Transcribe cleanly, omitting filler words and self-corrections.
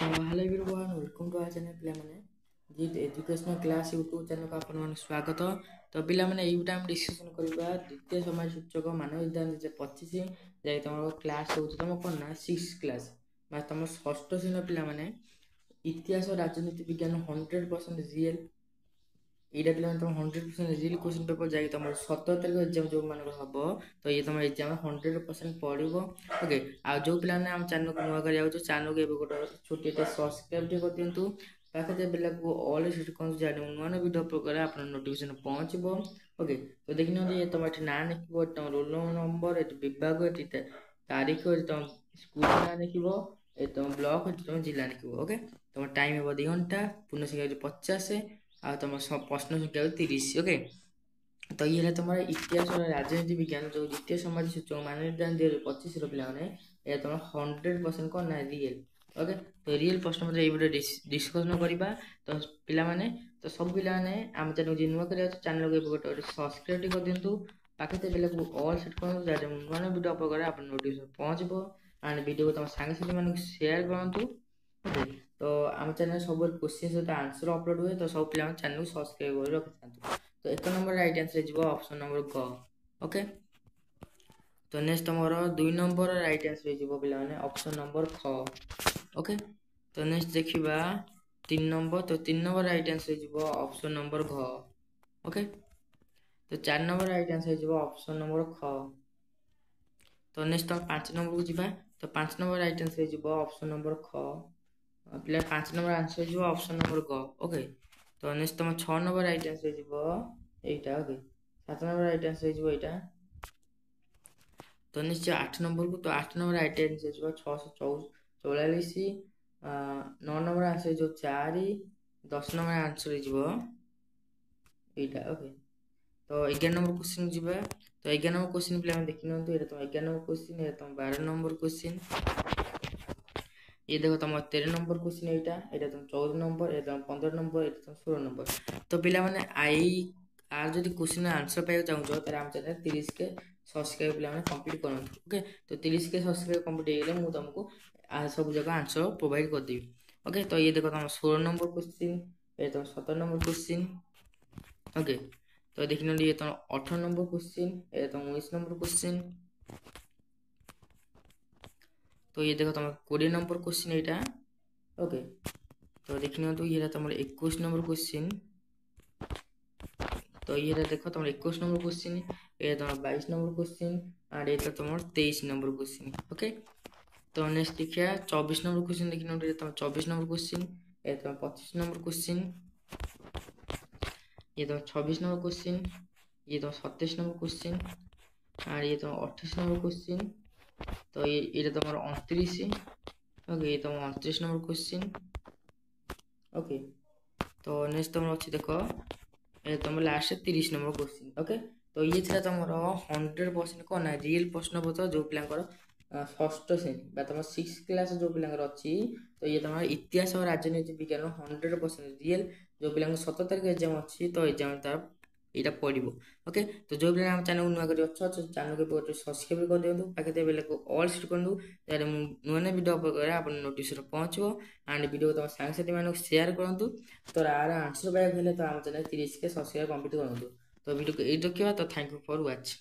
Hello everyone, welcome to our channel ପିଲାମାନେ ଜିତ୍ educational class YouTube ଚ୍ୟାନେଲକୁ ଆପଣମାନଙ୍କୁ ସ୍ୱାଗତ। ତ ପିଲାମାନେ ଏଇଟା ଆମେ ଡିସ୍କସନ୍ କରିବା ଦ୍ୱିତୀୟ ସମାଜ ସୂଚକ ମାନବ ବିଜ୍ଞାନ 2025 ଯାଇ ତମର କ୍ଲାସ୍ ହେଉଛି ତମ କ'ଣ ନା 6th କ୍ଲାସ୍ ବା ତମ ଷଷ୍ଠ ଶ୍ରେଣୀର ପିଲାମାନେ ଇତିହାସ ରାଜନୀତି ବିଜ୍ଞାନ 100% ରିଏଲ୍ ଏଇଟା ପିଲାମାନେ ତମ 100% ରିଏଲ୍ କ୍ୱେଶ୍ଚିନ୍ ପେପର୍ ଯାଇକି ତମର 17 ତାରିଖ ଏକ୍ଜାମ୍ ଯେଉଁମାନଙ୍କର ହେବ ତ ଇଏ ତମ ଏକ୍ଜାମ୍ 100% ପଡ଼ିବ। ଓକେ, ଆଉ ଯେଉଁ ପିଲାମାନେ ଆମ ଚ୍ୟାନେଲକୁ ନୂଆ କରି ଯାଉଛୁ ଚ୍ୟାନେଲକୁ ଏବେ ଗୋଟେ ଛୋଟିଆଟେ ସବସ୍କ୍ରାଇବ୍ ଟିକେ କରିଦିଅନ୍ତୁ। ପାଖରେ ବେଲକୁ ଅଲ୍ ସେଟ୍ କରନ୍ତୁ ଯାହା ନୂଆ ନୂଆ ଭିଡ଼ିଓ ଅପଲୋଡ଼ କଲେ ଆପଣଙ୍କ ନୋଟିଫିକେସନ୍ ପହଞ୍ଚିବ। ଓକେ, ତ ଦେଖିନିଅନ୍ତୁ ଏ ତମ ଏଠି ନାଁ ଲେଖିବ, ଏଠି ତମ ରୋଲ୍ ନମ୍ବର, ଏଠି ବିଭାଗ, ଏଠି ତାରିଖ, ଏଠି ତମ ସ୍କୁଲ ନାଁ ଲେଖିବ, ଏଠି ତମ ବ୍ଲକ୍, ଏଠି ତମ ଜିଲ୍ଲା ଲେଖିବ। ଓକେ, ତମ ଟାଇମ୍ ହେବ 2 ଘଣ୍ଟା, ପୂର୍ଣ୍ଣ ସଂଖ୍ୟା ହେଉଛି 50 ଆଉ ତମ ପ୍ରଶ୍ନ ସଂଖ୍ୟା ହେଉଛି 30। ଓକେ, ତ ଇଏ ହେଲା ତମର ଇତିହାସ ରାଜନୀତି ବିଜ୍ଞାନ ଯେଉଁ ଦ୍ୱିତୀୟ ସମାଜ ସୂଚକ ମାନବ ବିଜ୍ଞାନ 2025 ପିଲାମାନେ ଏହା ତମର 100% କ'ଣ ନା ରିଏଲ୍। ଓକେ, ତ ରିଏଲ୍ ପ୍ରଶ୍ନ ମଧ୍ୟ ଏଇ ଭିଡ଼ିଓ ଡିସ୍କସନ୍ କରିବା। ତ ପିଲାମାନେ ତ ସବୁ ପିଲାମାନେ ଆମ ଚ୍ୟାନେଲକୁ ଯିଏ ନୂଆ କରିବା ଚ୍ୟାନେଲକୁ ଏବେ ଗୋଟେ ସବସ୍କ୍ରାଇବ୍ ଟିକେ କରିଦିଅନ୍ତୁ। ପାଖରେ ବେଲକୁ ଅଲ୍ ସେଟ୍ କରନ୍ତୁ ଯାହା ନୂଆ ନୂଆ ଭିଡ଼ିଓ ଅପଲୋଡ଼ କଲେ ଆପଣଙ୍କ ନୋଟିଫିକେସନ୍ ପହଞ୍ଚିବ। ଆଣ୍ଡ ଭିଡ଼ିଓକୁ ତମ ସାଙ୍ଗସାଥିମାନଙ୍କୁ ସେୟାର କରନ୍ତୁ। ଓକେ, ତ ଆମ ଚ୍ୟାନେଲ୍ ସବୁବେଳେ କ୍ୱେଶ୍ଚିନ୍ ସହିତ ଆନ୍ସର ଅପଲୋଡ଼ ହୁଏ, ତ ସବୁ ପିଲାମାନେ ଚ୍ୟାନେଲକୁ ସବସ୍କ୍ରାଇବ୍ କରି ରଖିଥାନ୍ତୁ। ତ 1 ନମ୍ବର ରାଇଟ୍ ଆନ୍ସର ଯିବ ଅପସନ୍ ନମ୍ବର ଗ। ଓକେ, ତ ନେକ୍ସଟ ତମର 2 ନମ୍ବର ରାଇଟ୍ ଆନ୍ସର ହେଇଯିବ ପିଲାମାନେ ଅପସନ୍ ନମ୍ବର ଖ। ଓକେ, ତ ନେକ୍ସଟ ଦେଖିବା 3 ନମ୍ବର। ତ 3 ନମ୍ବର ରାଇଟ୍ ଆନ୍ସର ହେଇଯିବ ଅପସନ୍ ନମ୍ବର ଘ। ଓକେ, ତ 4 ନମ୍ବର ରାଇଟ୍ ଆନ୍ସର ହେଇଯିବ ଅପସନ୍ ନମ୍ବର ଖ। ତ ନେକ୍ସଟ ତମ 5 ନମ୍ବରକୁ ଯିବା। ତ 5 ନମ୍ବର ରାଇଟ୍ ଆନ୍ସର ହେଇଯିବ ଅପସନ୍ ନମ୍ବର ଖ। ପିଲା 5 ନମ୍ବର ଆନ୍ସର ହେଇଯିବ ଅପସନ୍ ନମ୍ବର ଗ। ଓକେ, ତ ନେକ୍ସଟ ତମ 6 ନମ୍ବର ରାଇଟ୍ ଆନ୍ସର ହେଇଯିବ এইটা। ଓକେ, 7 ନମ୍ବର ରାଇଟ୍ ଆନ୍ସର ହେଇଯିବ ଏଇଟା। ତ ନେକ୍ସଟ 8 ନମ୍ବରକୁ। ତ 8 ନମ୍ବର ରାଇଟ୍ ଆନ୍ସର ହେଇଯିବ 644। 9 ନମ୍ବର ଆନ୍ସର ହେଇଯିବ 4। 10 ନମ୍ବର ଆନ୍ସର ହେଇଯିବ ଏଇଟା। ଓକେ, ତ 11 ନମ୍ବର କ୍ୱେଶ୍ଚିନ୍ ଯିବା। ତ 11 ନମ୍ବର କ୍ୱେଶ୍ଚିନ୍ ପିଲାମାନେ ଦେଖିନିଅନ୍ତୁ, ଏଇଟା ତମ 11 ନମ୍ବର କ୍ୱେଶ୍ଚିନ୍, ଏଇଟା ତମ 12 ନମ୍ବର କ୍ୱେଶ୍ଚିନ୍। ये देखो तुम 13 नंबर क्वेश्चन एटा, एटा तुम 14 नंबर, एटा तुम 15 नंबर, एटा तुम 16 नंबर। तो पिला माने आई आर जदि क्वेश्चन आंसर पाइ चाहूछो त हम चैनल 30 के सब्सक्राइब पिला माने कंप्लीट करंतु। ओके, तो 30 के सब्सक्राइब कंप्लीट हेले मु तुमको सब जगह आंसर प्रोवाइड कर देबी। ओके, तो ये देखो तुम 16 नंबर क्वेश्चन, एटा तुम 17 नंबर क्वेश्चन। ओके, तो देखिनो ये तुम 18 नंबर क्वेश्चन, एटा तुम 19 नंबर क्वेश्चन। तो ये देखो तुम 20 नंबर क्वेश्चन एटा। ओके, तो देखिए तो ये तुम 21 नंबर क्वेश्चन। तो ये देखो तुम 21 नंबर क्वेश्चन, ये तुम 22 नंबर क्वेश्चन एंड ये तुम 23 नंबर क्वेश्चन। ओके, तो नेक्स्ट देखिए 24 नंबर क्वेश्चन। देखिए तुम 24 नंबर क्वेश्चन, ये तुम 25 नंबर क्वेश्चन, ये तुम 26 नंबर क्वेश्चन, ये तुम 27 नंबर क्वेश्चन एंड ये तुम 28 नंबर क्वेश्चन। तो ये तुम 29। ओके, ये तुम 29 नंबर क्वेश्चन। ओके, तो नेक्स्ट तुम अच्छी देखो ये तुम लास्ट 30 नंबर क्वेश्चन। ओके, तो ये था तुम 100% कौन ना रियल प्रश्न पत्र जो पिलांकर षष्ठ श्रेणी बा तुम 6th क्लास जो पिलांकर अच्छी। तो ये तुम इतिहास और राजनीति विज्ञान 100% रियल जो पिलांकर 17 तारिख एग्जाम अच्छी। तो एग्जाम तार यहाँ पड़ो। ओके, तो जो भी आम चैनल नुआ कर चैनल को सब्सक्राइब कर दिखाँ पाखे बेल को ऑल सेट कर नुआ नुआ वीडियो अपलोड करें आप नोटिफिकेशन पहुँचो। एंड वीडियो को तुम सांगसाथी मानक शेयर करूँ। तो यार आंसर पाइबा तो आम चैनल 30 के सब्सक्राइब कंप्लीट करूँ। तो वीडियो को ये रखा। तो थैंक यू फॉर वाचिंग।